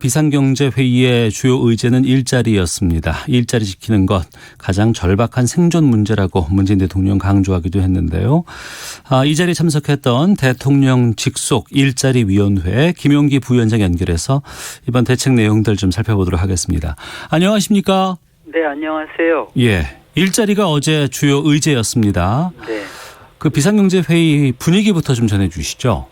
비상경제회의의 주요 의제는 일자리였습니다. 일자리 지키는 것, 가장 절박한 생존 문제라고 문재인 대통령 강조하기도 했는데요. 이 자리에 참석했던 대통령 직속 일자리위원회 김용기 부위원장 연결해서 이번 대책 내용들 좀 살펴보도록 하겠습니다. 안녕하십니까? 네, 안녕하세요. 예, 일자리가 어제 주요 의제였습니다. 네. 그 비상경제회의 분위기부터 좀 전해주시죠.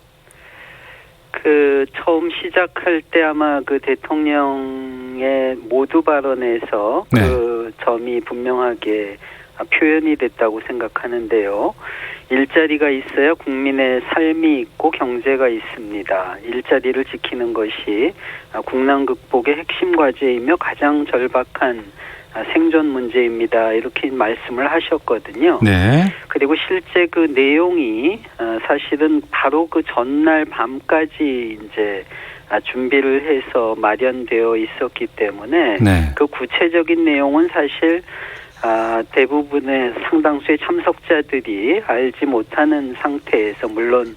처음 시작할 때 아마 대통령의 모두 발언에서 네. 점이 분명하게 표현이 됐다고 생각하는데요. 일자리가 있어야 국민의 삶이 있고 경제가 있습니다. 일자리를 지키는 것이 국난 극복의 핵심 과제이며 가장 절박한 생존 문제입니다. 이렇게 말씀을 하셨거든요. 네. 그리고 실제 내용이 사실은 바로 전날 밤까지 이제 준비를 해서 마련되어 있었기 때문에 네. 그 구체적인 내용은 사실 대부분의 상당수의 참석자들이 알지 못하는 상태에서 물론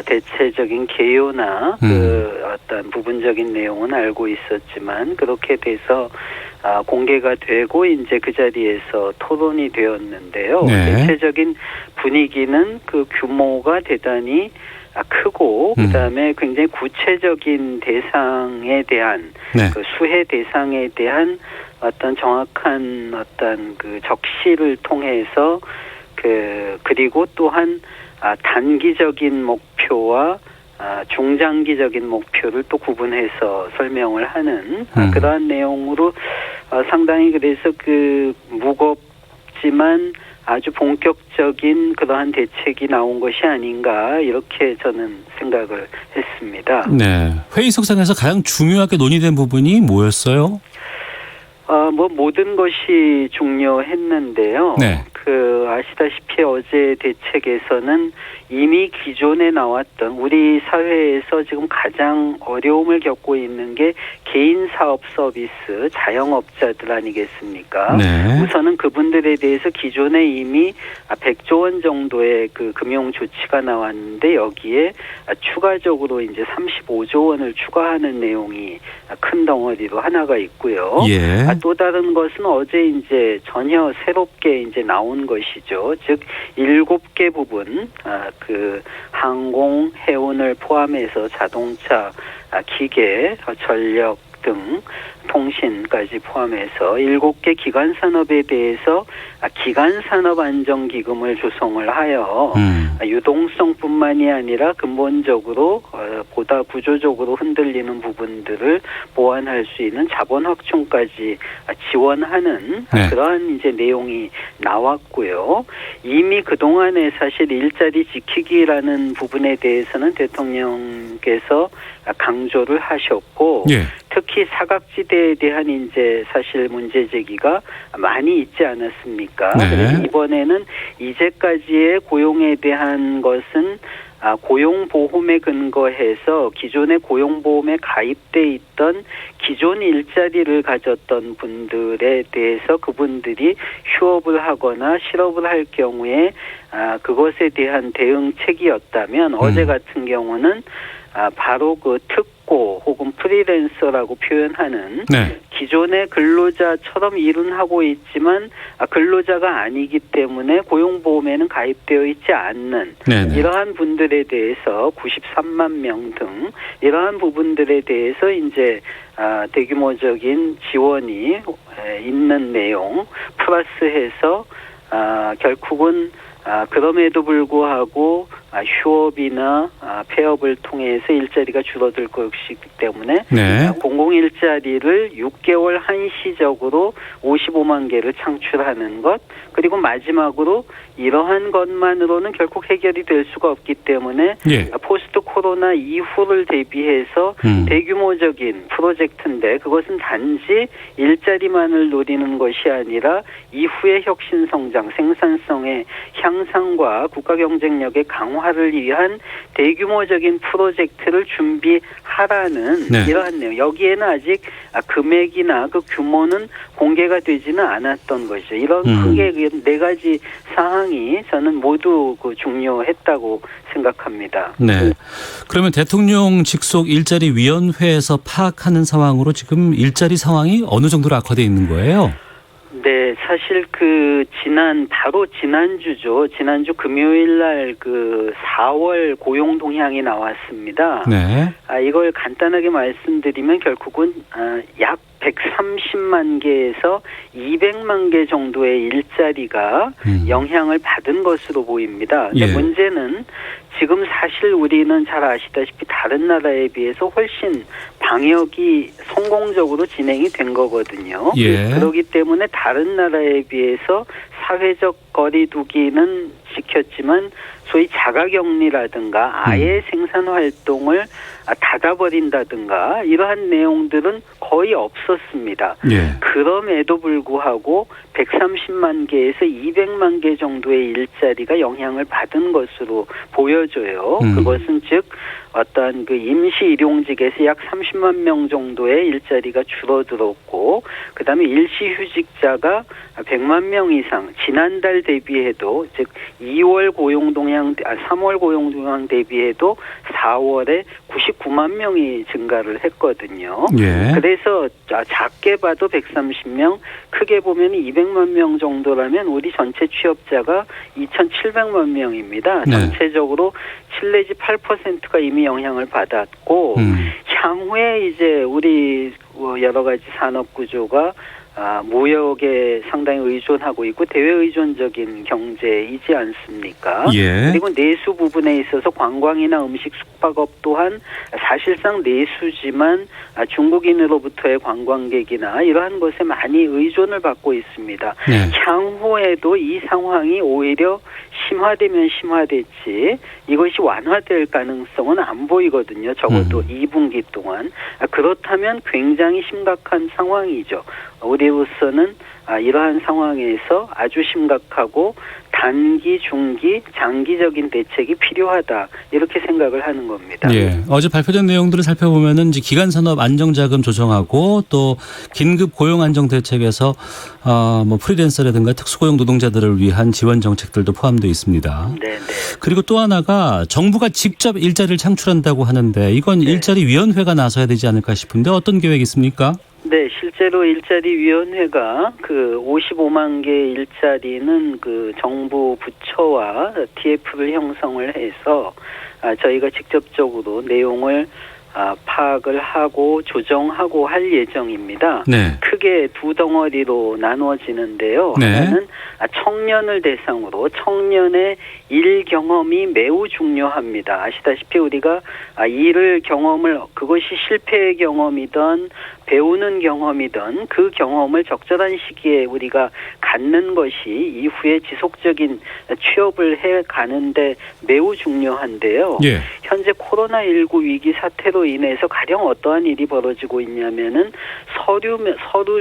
대체적인 개요나 어떤 부분적인 내용은 알고 있었지만 그렇게 돼서 공개가 되고 이제 그 자리에서 토론이 되었는데요. 네. 대체적인 분위기는 규모가 대단히 크고 그다음에 굉장히 구체적인 대상에 대한 네. 수혜 대상에 대한 어떤 정확한 어떤 적시를 통해서 그리고 또한 단기적인 목표와 중장기적인 목표를 또 구분해서 설명을 하는 그러한 내용으로 상당히 그래서 무겁지만 아주 본격적인 그러한 대책이 나온 것이 아닌가 이렇게 저는 생각을 했습니다. 네. 회의석상에서 가장 중요하게 논의된 부분이 뭐였어요? 모든 것이 중요했는데요. 네. 아시다시피 어제 대책에서는 이미 기존에 나왔던 우리 사회에서 지금 가장 어려움을 겪고 있는 게 개인 사업 서비스 자영업자들 아니겠습니까? 네. 우선은 그분들에 대해서 기존에 이미 100조 원 정도의 금융 조치가 나왔는데 여기에 추가적으로 이제 35조 원을 추가하는 내용이 큰 덩어리로 하나가 있고요. 예. 또 다른 것은 어제 이제 전혀 새롭게 이제 나온 것이죠. 즉 7개 부분 항공, 해운을 포함해서 자동차, 기계, 전력 등 통신까지 포함해서 7개 기관산업에 대해서 기관산업안정기금을 조성을 하여 유동성뿐만이 아니라 근본적으로 보다 구조적으로 흔들리는 부분들을 보완할 수 있는 자본 확충까지 지원하는 네. 그러한 이제 내용이 나왔고요. 이미 그동안에 사실 일자리 지키기라는 부분에 대해서는 대통령께서 강조를 하셨고 예. 특히 사각지대에 대한 이제 사실 문제 제기가 많이 있지 않았습니까? 네. 그래서 이번에는 이제까지의 고용에 대한 것은 고용보험에 근거해서 기존의 고용보험에 가입돼 있던 기존 일자리를 가졌던 분들에 대해서 그분들이 휴업을 하거나 실업을 할 경우에 그것에 대한 대응책이었다면 어제 같은 경우는 바로 특고 혹은 프리랜서라고 표현하는 네. 기존의 근로자처럼 일은 하고 있지만 근로자가 아니기 때문에 고용보험에는 가입되어 있지 않는 네네. 이러한 분들에 대해서 93만 명 등 이러한 부분들에 대해서 이제 대규모적인 지원이 있는 내용 플러스해서 결국은 그럼에도 불구하고 휴업이나 폐업을 통해서 일자리가 줄어들 것이기 때문에 네. 공공일자리를 6개월 한시적으로 55만 개를 창출하는 것 그리고 마지막으로 이러한 것만으로는 결국 해결이 될 수가 없기 때문에 예. 포스트 코로나 이후를 대비해서 대규모적인 프로젝트인데 그것은 단지 일자리만을 노리는 것이 아니라 이후의 혁신성장, 생산성의 향상과 국가 경쟁력의 강화를 위한 대규모적인 프로젝트를 준비하라는 네. 이러한 내용. 여기에는 아직 금액이나 규모는 공개가 되지는 않았던 것이죠. 이런 크게 네 가지 사항이 저는 모두 중요했다고 생각합니다. 네. 그러면 대통령 직속 일자리 위원회에서 파악하는 상황으로 지금 일자리 상황이 어느 정도로 악화되어 있는 거예요? 네, 사실 바로 지난주죠. 지난주 금요일 날 4월 고용 동향이 나왔습니다. 네. 이걸 간단하게 말씀드리면 결국은 약 130만 개에서 200만 개 정도의 일자리가 영향을 받은 것으로 보입니다. 근데 예. 문제는 지금 사실 우리는 잘 아시다시피 다른 나라에 비해서 훨씬 방역이 성공적으로 진행이 된 거거든요. 예. 그렇기 때문에 다른 나라에 비해서 사회적 거리두기는 지켰지만 소위 자가격리라든가 아예 생산 활동을 닫아버린다든가 이러한 내용들은 거의 없었습니다. 예. 그럼에도 불구하고 130만 개에서 200만 개 정도의 일자리가 영향을 받은 것으로 보여져요. 그것은 즉 어떤 임시 일용직에서 약 30만 명 정도의 일자리가 줄어들었고, 그다음에 일시휴직자가 100만 명 이상 지난달 대비해도 즉 3월 고용 동향 대비해도 4월에 99만 명이 증가를 했거든요. 예. 그래서 작게 봐도 130명, 크게 보면 200만 명 정도라면 우리 전체 취업자가 2,700만 명입니다. 네. 전체적으로 7 내지 8%가 이미 영향을 받았고 향후에 이제 우리 여러 가지 산업 구조가 무역에 상당히 의존하고 있고 대외 의존적인 경제이지 않습니까? 예. 그리고 내수 부분에 있어서 관광이나 음식 숙박업 또한 사실상 내수지만 중국인으로부터의 관광객이나 이러한 것에 많이 의존을 받고 있습니다. 네. 향후에도 이 상황이 오히려 심화되면 심화됐지 이것이 완화될 가능성은 안 보이거든요. 적어도 2분기 동안. 그렇다면 굉장히 심각한 상황이죠. 우리로서는 이러한 상황에서 아주 심각하고 단기, 중기, 장기적인 대책이 필요하다 이렇게 생각을 하는 겁니다. 예. 어제 발표된 내용들을 살펴보면은 이제 기간 산업 안정자금 조정하고 또 긴급 고용 안정 대책에서 프리랜서라든가 특수고용 노동자들을 위한 지원 정책들도 포함되어 있습니다. 네. 그리고 또 하나가 정부가 직접 일자리를 창출한다고 하는데 이건 일자리 위원회가 나서야 되지 않을까 싶은데 어떤 계획이 있습니까? 네, 실제로 일자리위원회가 55만 개 일자리는 정부 부처와 TF를 형성을 해서 저희가 직접적으로 내용을 파악을 하고 조정하고 할 예정입니다. 네. 크게 두 덩어리로 나누어지는데요. 네. 하나는 청년을 대상으로 청년의 일 경험이 매우 중요합니다. 아시다시피 우리가 일을 그것이 실패의 경험이든 배우는 경험이든 그 경험을 적절한 시기에 우리가 갖는 것이 이후에 지속적인 취업을 해 가는데 매우 중요한데요. 예. 현재 코로나19 위기 사태로 인해서 가령 어떠한 일이 벌어지고 있냐면은 서류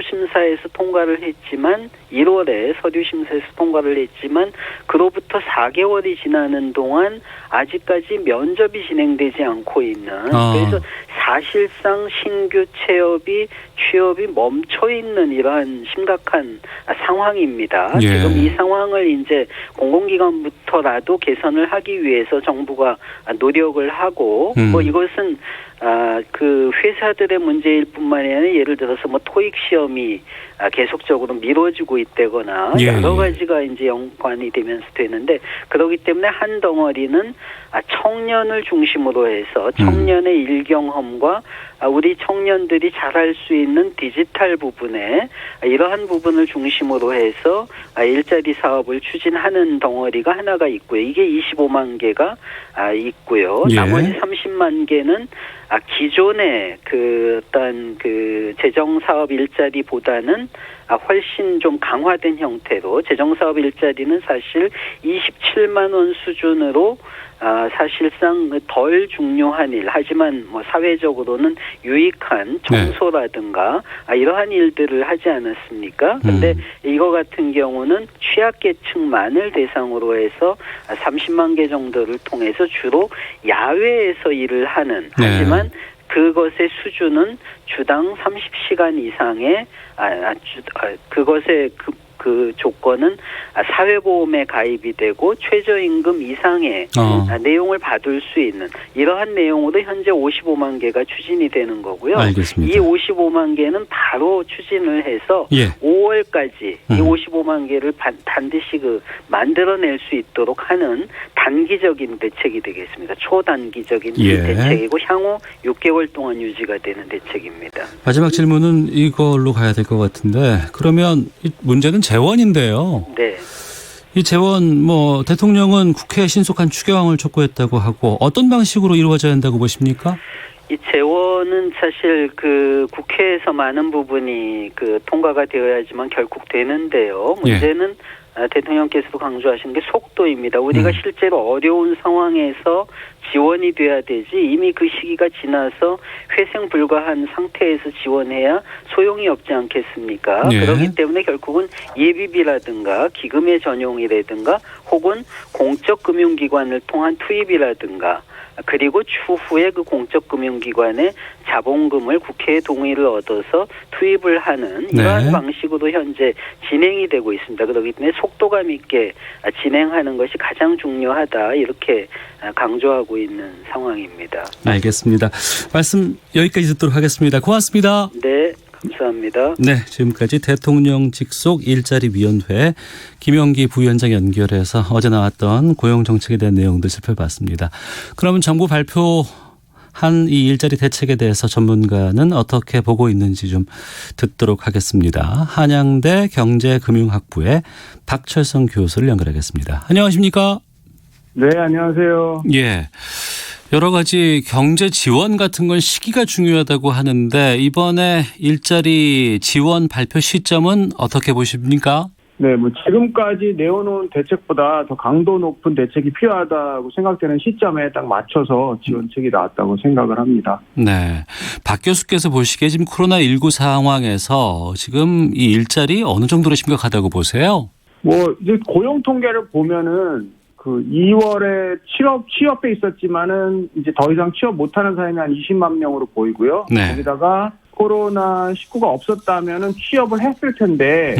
심사에서 통과를 했지만 1월에 서류 심사에서 통과를 했지만 그로부터 4개월이 지나는 동안 아직까지 면접이 진행되지 않고 있는 그래서 사실상 신규 취업이 멈춰 있는 이러한 심각한 상황입니다. 예. 지금 이 상황을 이제 공공기관부터라도 개선을 하기 위해서 정부가 노력을 하고 이것은 회사들의 문제일 뿐만이 아니라 예를 들어서 토익 시험이 계속적으로 미뤄지고 있다거나 여러 가지가 이제 연관이 되면서 되는데 그렇기 때문에 한 덩어리는 청년을 중심으로 해서 청년의 일 경험과 우리 청년들이 잘할 수 있는 디지털 부분에 이러한 부분을 중심으로 해서 일자리 사업을 추진하는 덩어리가 하나가 있고요. 이게 25만 개가 있고요. 예. 나머지 30만 개는 기존의 어떤 재정사업 일자리보다는 훨씬 좀 강화된 형태로 재정사업 일자리는 사실 27만 원 수준으로 사실상 덜 중요한 일 하지만 사회적으로는 유익한 청소라든가 이러한 일들을 하지 않았습니까? 근데 이거 같은 경우는 취약계층만을 대상으로 해서 30만 개 정도를 통해서 주로 야외에서 일을 하는 하지만 그것의 수준은 주당 30시간 이상의 그것의 그 조건은 사회보험에 가입이 되고 최저임금 이상의 내용을 받을 수 있는 이러한 내용으로 현재 55만 개가 추진이 되는 거고요. 알겠습니다. 이 55만 개는 바로 추진을 해서 5월까지 이 55만 개를 반드시 만들어낼 수 있도록 하는 단기적인 대책이 되겠습니다. 초단기적인 대책이고 향후 6개월 동안 유지가 되는 대책입니다. 마지막 질문은 이걸로 가야 될 것 같은데 그러면 문제는 재원인데요. 네. 이 재원 대통령은 국회에 신속한 추경을 촉구했다고 하고 어떤 방식으로 이루어져야 한다고 보십니까? 이 재원은 사실 국회에서 많은 부분이 통과가 되어야지만 결국 되는데요. 문제는 대통령께서도 강조하신 게 속도입니다. 우리가 실제로 어려운 상황에서 지원이 돼야 되지 이미 그 시기가 지나서 회생 불가한 상태에서 지원해야 소용이 없지 않겠습니까? 네. 그렇기 때문에 결국은 예비비라든가 기금의 전용이라든가 혹은 공적금융기관을 통한 투입이라든가 그리고 추후에 그 공적금융기관의 자본금을 국회의 동의를 얻어서 투입을 하는 이러한 방식으로 현재 진행이 되고 있습니다. 그렇기 때문에 속도감 있게 진행하는 것이 가장 중요하다 이렇게 강조하고 있는 상황입니다. 알겠습니다. 말씀 여기까지 듣도록 하겠습니다. 고맙습니다. 네. 감사합니다. 네, 지금까지 대통령 직속 일자리위원회 김영기 부위원장 연결해서 어제 나왔던 고용정책에 대한 내용들 살펴봤습니다. 그러면 정부 발표한 이 일자리 대책에 대해서 전문가는 어떻게 보고 있는지 좀 듣도록 하겠습니다. 한양대 경제금융학부의 박철성 교수를 연결하겠습니다. 안녕하십니까? 네, 안녕하세요. 예. 여러 가지 경제 지원 같은 건 시기가 중요하다고 하는데 이번에 일자리 지원 발표 시점은 어떻게 보십니까? 네, 지금까지 내어놓은 대책보다 더 강도 높은 대책이 필요하다고 생각되는 시점에 딱 맞춰서 지원책이 나왔다고 생각을 합니다. 네. 박 교수께서 보시기에 지금 코로나19 상황에서 지금 이 일자리 어느 정도로 심각하다고 보세요? 이제 고용 통계를 보면은 2월에 취업해 있었지만은 이제 더 이상 취업 못하는 사람이 한 20만 명으로 보이고요. 네. 거기다가 코로나19가 없었다면은 취업을 했을 텐데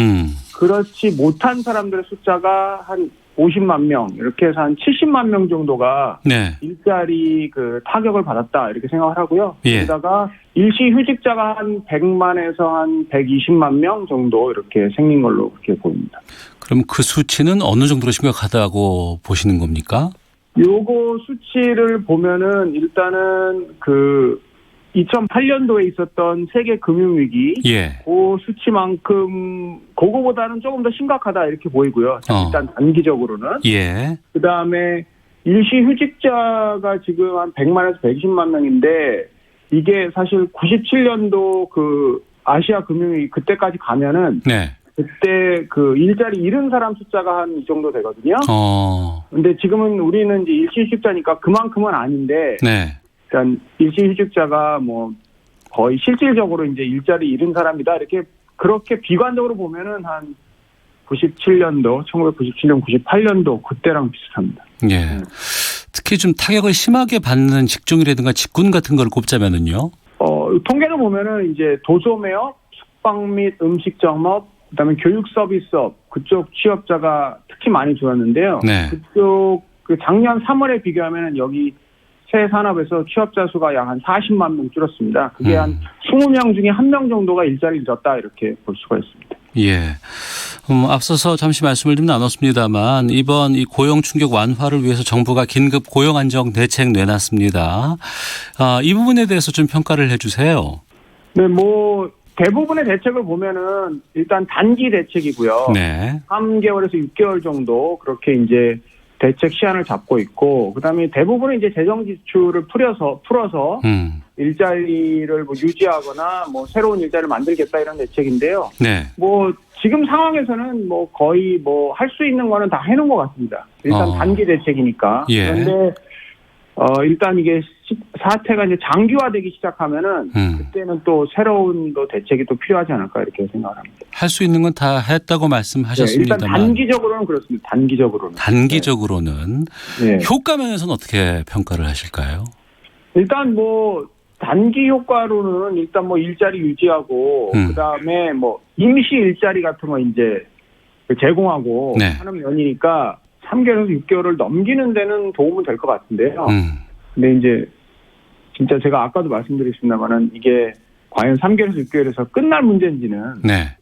그렇지 못한 사람들의 숫자가 한 50만 명 이렇게 해서 한 70만 명 정도가 일자리 타격을 받았다 이렇게 생각을 하고요. 거기다가 일시휴직자가 한 100만에서 한 120만 명 정도 이렇게 생긴 걸로 그렇게 보입니다. 그럼 그 수치는 어느 정도로 심각하다고 보시는 겁니까? 요거 수치를 보면은 일단은 2008년도에 있었던 세계 금융위기 그 수치만큼 그거보다는 조금 더 심각하다 이렇게 보이고요. 일단 단기적으로는. 그다음에 일시휴직자가 지금 한 100만에서 120만 명인데 이게 사실 97년도 아시아 금융위기 그때까지 가면은 그때 일자리 잃은 사람 숫자가 한 이 정도 되거든요. 근데 지금은 우리는 이제 일시휴직자니까 그만큼은 아닌데 일단 일시휴직자가 거의 실질적으로 이제 일자리 잃은 사람이다 이렇게 그렇게 비관적으로 보면은 한 97년도, 1997년, 98년도 그때랑 비슷합니다. 특히 좀 타격을 심하게 받는 직종이라든가 직군 같은 걸 꼽자면은요. 통계를 보면은 이제 도소매업, 숙박 및 음식점업, 그다음에 교육 서비스업 그쪽 취업자가 특히 많이 줄었는데요. 그쪽 작년 3월에 비교하면은 여기 새 산업에서 취업자 수가 약 한 40만 명 줄었습니다. 그게 한 20명 중에 1명 정도가 일자리를 잃었다 이렇게 볼 수가 있습니다. 앞서서 잠시 말씀을 좀 나눴습니다만 이번 이 고용 충격 완화를 위해서 정부가 긴급 고용 안정 대책 내놨습니다. 이 부분에 대해서 좀 평가를 해주세요. 네, 대부분의 대책을 보면은 일단 단기 대책이고요. 3개월에서 6개월 정도 그렇게 이제 대책 시한을 잡고 있고, 그다음에 대부분은 이제 재정 지출을 풀어서 일자리를 유지하거나 새로운 일자리를 만들겠다 이런 대책인데요. 지금 상황에서는 거의 할 수 있는 거는 다 해놓은 것 같습니다. 일단 단기 대책이니까. 그런데 일단 이게 사태가 이제 장기화되기 시작하면은 그때는 또 새로운 대책이 또 필요하지 않을까 이렇게 생각합니다. 할 수 있는 건 다 했다고 말씀하셨습니다만 일단 단기적으로는 그렇습니다. 단기적으로는 효과 면에서는 어떻게 평가를 하실까요? 일단 단기 효과로는 일단 일자리 유지하고 그다음에 임시 일자리 같은 거 이제 제공하고 네. 하는 면이니까 3개월에서 6개월을 넘기는 데는 도움은 될 것 같은데요. 근데 이제 진짜 제가 아까도 말씀드렸습니다만은 이게 과연 3개월에서 6개월에서 끝날 문제인지는 네.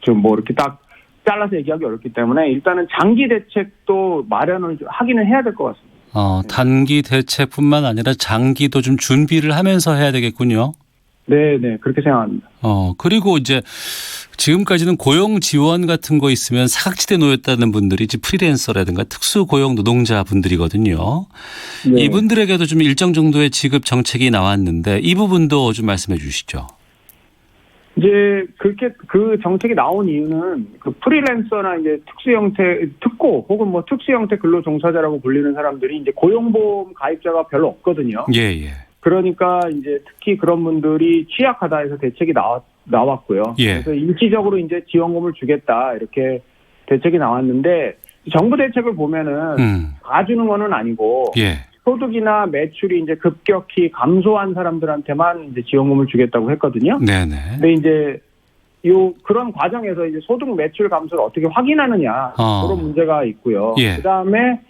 좀 뭐 이렇게 딱 잘라서 얘기하기 어렵기 때문에 일단은 장기 대책도 마련을 하기는 해야 될 것 같습니다. 단기 대책뿐만 아니라 장기도 좀 준비를 하면서 해야 되겠군요. 네, 그렇게 생각합니다. 그리고 이제 지금까지는 고용 지원 같은 거 있으면 사각지대에 놓였다는 분들이 이제 프리랜서라든가 특수 고용 노동자 분들이거든요. 네. 이분들에게도 좀 일정 정도의 지급 정책이 나왔는데 이 부분도 좀 말씀해 주시죠. 이제 그렇게 그 정책이 나온 이유는 그 프리랜서나 이제 특고 혹은 뭐 특수 형태 근로 종사자라고 불리는 사람들이 이제 고용보험 가입자가 별로 없거든요. 예. 그러니까 이제 특히 그런 분들이 취약하다 해서 대책이 나왔고요. 예. 그래서 일시적으로 이제 지원금을 주겠다 이렇게 대책이 나왔는데 정부 대책을 보면은 다 주는 거는 아니고 예. 소득이나 매출이 이제 급격히 감소한 사람들한테만 이제 지원금을 주겠다고 했거든요. 네네. 근데 이제 그런 과정에서 이제 소득 매출 감소를 어떻게 확인하느냐 그런 문제가 있고요. 예. 그다음에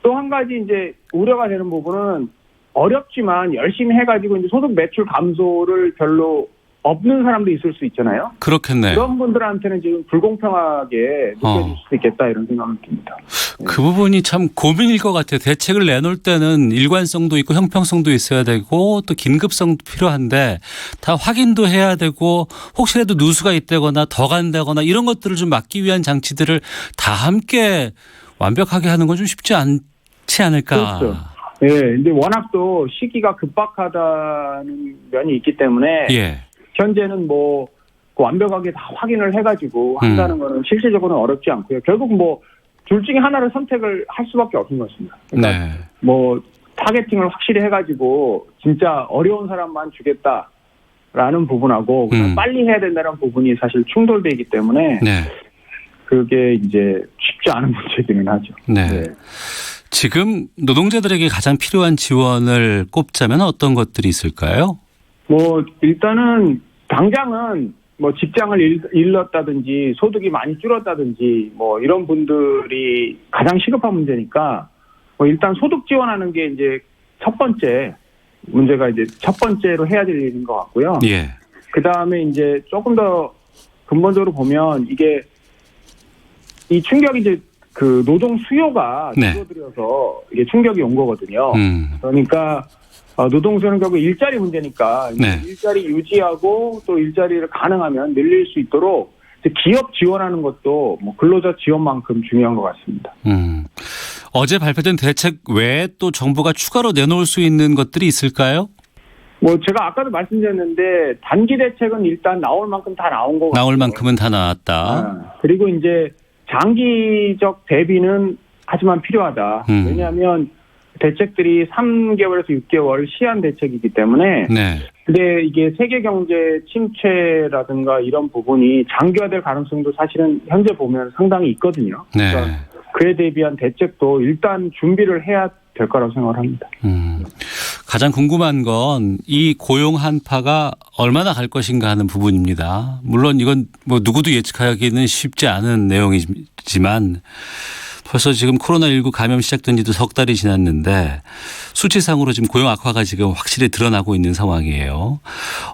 또 한 가지 이제 우려가 되는 부분은 어렵지만 열심히 해가지고 이제 소득 매출 감소를 별로 없는 사람도 있을 수 있잖아요. 그렇겠네요. 그런 분들한테는 지금 불공평하게 느껴질 수도 있겠다 이런 생각을 듭니다. 그 부분이 참 고민일 것 같아요. 대책을 내놓을 때는 일관성도 있고 형평성도 있어야 되고 또 긴급성도 필요한데 다 확인도 해야 되고 혹시라도 누수가 있다거나 더 간다거나 이런 것들을 좀 막기 위한 장치들을 다 함께 완벽하게 하는 건 좀 쉽지 않지 않을까. 그렇죠. 예, 근데 워낙 또 시기가 급박하다는 면이 있기 때문에 예. 현재는 뭐 완벽하게 다 확인을 해가지고 한다는 거는 실질적으로는 어렵지 않고요. 결국 뭐 둘 중에 하나를 선택을 할 수밖에 없는 것입니다. 그러니까 네. 뭐 타겟팅을 확실히 해가지고 진짜 어려운 사람만 주겠다라는 부분하고 그냥 빨리 해야 된다는 부분이 사실 충돌되기 때문에 네. 그게 이제 쉽지 않은 문제이기는 하죠. 네. 네. 지금 노동자들에게 가장 필요한 지원을 꼽자면 어떤 것들이 있을까요? 뭐 일단은 당장은 뭐 직장을 잃었다든지 소득이 많이 줄었다든지 뭐 이런 분들이 가장 시급한 문제니까 뭐 일단 소득 지원하는 게 이제 첫 번째 문제가 이제 첫 번째로 해야 될 일인 것 같고요. 예. 그 다음에 이제 조금 더 근본적으로 보면 이게 이 충격이 이제 그 노동 수요가 줄어들어서 이게 충격이 온 거거든요. 그러니까 노동 수요는 결국 일자리 문제니까 일자리 유지하고 또 일자리를 가능하면 늘릴 수 있도록 기업 지원하는 것도 뭐 근로자 지원만큼 중요한 것 같습니다. 어제 발표된 대책 외에 또 정부가 추가로 내놓을 수 있는 것들이 있을까요? 뭐 제가 아까도 말씀드렸는데 단기 대책은 일단 나올 만큼 다 나온 거 같아요. 나올 만큼은 다 나왔다. 그리고 이제 장기적 대비는 하지만 필요하다. 왜냐하면 대책들이 3개월에서 6개월 시한 대책이기 때문에 근데 이게 세계 경제 침체라든가 이런 부분이 장기화될 가능성도 사실은 현재 보면 상당히 있거든요. 그러니까 그에 대비한 대책도 일단 준비를 해야 될 거라고 생각을 합니다. 가장 궁금한 건 이 고용 한파가 얼마나 갈 것인가 하는 부분입니다. 물론 이건 뭐 누구도 예측하기는 쉽지 않은 내용이지만 벌써 지금 코로나19 감염 시작된 지도 석 달이 지났는데 수치상으로 지금 고용 악화가 지금 확실히 드러나고 있는 상황이에요.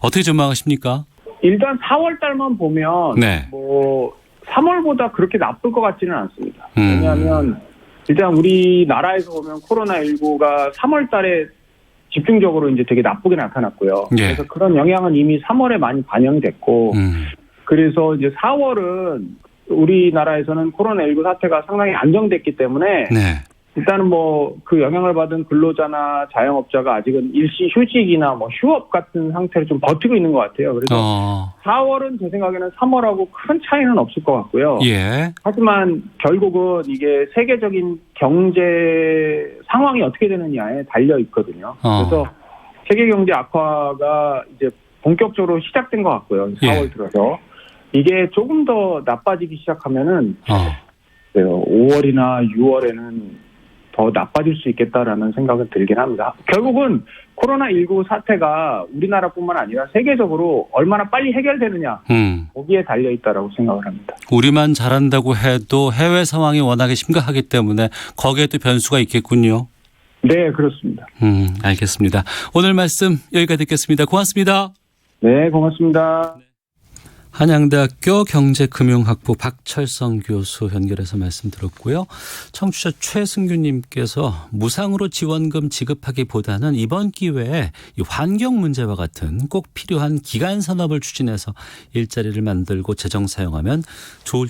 어떻게 전망하십니까? 일단 4월 달만 보면 뭐 3월보다 그렇게 나쁠 것 같지는 않습니다. 왜냐하면 일단 우리나라에서 보면 코로나19가 3월 달에 집중적으로 이제 되게 나쁘게 나타났고요. 그래서 그런 영향은 이미 3월에 많이 반영이 됐고 그래서 이제 4월은 우리나라에서는 코로나19 사태가 상당히 안정됐기 때문에 일단은 뭐 그 영향을 받은 근로자나 자영업자가 아직은 일시 휴직이나 뭐 휴업 같은 상태를 좀 버티고 있는 것 같아요. 그래서 4월은 제 생각에는 3월하고 큰 차이는 없을 것 같고요. 하지만 결국은 이게 세계적인 경제 상황이 어떻게 되느냐에 달려 있거든요. 그래서 세계 경제 악화가 이제 본격적으로 시작된 것 같고요. 4월 들어서. 이게 조금 더 나빠지기 시작하면은 5월이나 6월에는 더 나빠질 수 있겠다라는 생각은 들긴 합니다. 결국은 코로나19 사태가 우리나라뿐만 아니라 세계적으로 얼마나 빨리 해결되느냐 거기에 달려 있다라고 생각을 합니다. 우리만 잘한다고 해도 해외 상황이 워낙에 심각하기 때문에 거기에 또 변수가 있겠군요. 네, 그렇습니다. 알겠습니다. 오늘 말씀 여기까지 듣겠습니다. 고맙습니다. 네, 고맙습니다. 한양대학교 경제금융학부 박철성 교수 연결해서 말씀 들었고요. 청취자 최승규님께서 무상으로 지원금 지급하기보다는 이번 기회에 이 환경 문제와 같은 꼭 필요한 기간 산업을 추진해서 일자리를 만들고 재정 사용하면 좋을